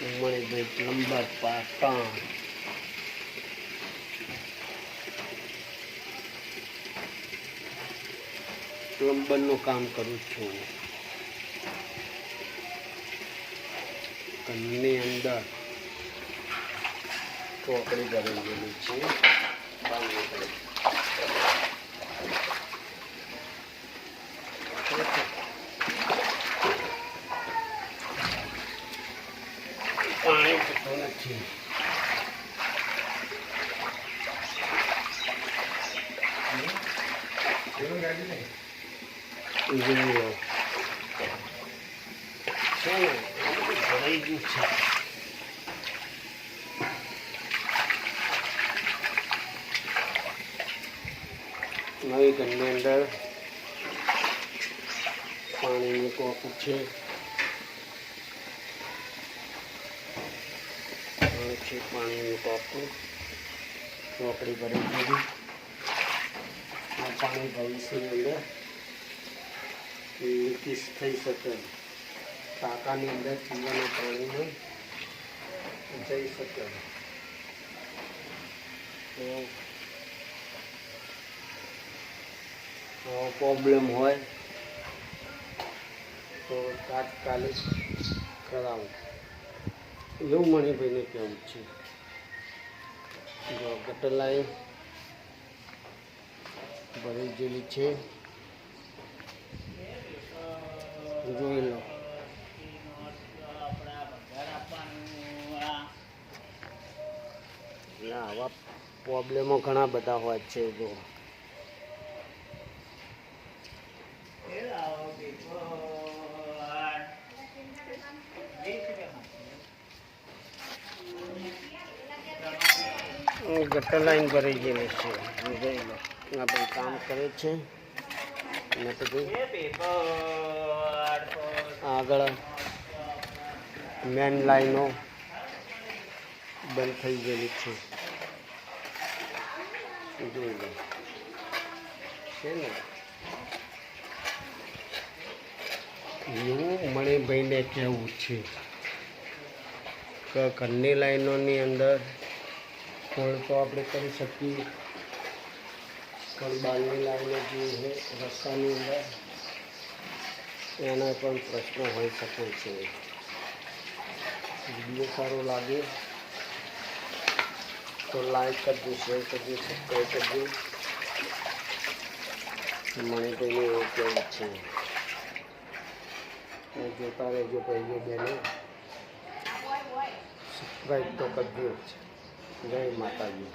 Manibhai plumber Patan પ્લમ્બરનું કામ કરું છું. ઘરની અંદર ચોકડી કરેલી છે. પાણી થતું નથી. ભરાઈ ગયું છે. નવી ઘરની અંદર પાણીની કોક છે. પાણીની કોક ચોકડી ભરી દીધી. આ પાણી ભવિષ્યની અંદર લીકેજ થઈ શકે. ટાંકાની અંદર પીવાના પાણીમાં જઈ શકે. તો પ્રોબ્લેમ હોય તો તાત્કાલિક કરાવો એવું મણિભાઈને કહેવું છે. જો ગટર લાઈન ભરી ગયેલી છે, જોઈ લો. આવા પ્રોબ્લેમો ઘણા બધા હોય છે. જો ગટર લાઈન ભરાઈ ગયેલી છે. જોઈ લો. આ ભાઈ કામ કરે છે. આગળ મેન લાઈનો બંધ થઈ ગયેલી છે. જોઈ લો છે ને. એવું મણિભાઈને કહેવું છે કે ઘરની લાઈનોની અંદર કોઈ તો આપણે કરી શકીએ, પણ બહારની લાઈનો જે છે રસ્તાની અંદર એના પણ પ્રશ્નો હોઈ શકે છે. વિડીયો સારો લાગે તો લાઈક કરજો, શેર કરજો, સબસ્ક્રાઈબ કરજો. મણિભાઈને એવું કહેવું છે. જોતા રહેજો ભાઈઓ બહેનો, સબસ્ક્રાઈબ તો કરજો જ. જય માતાજી.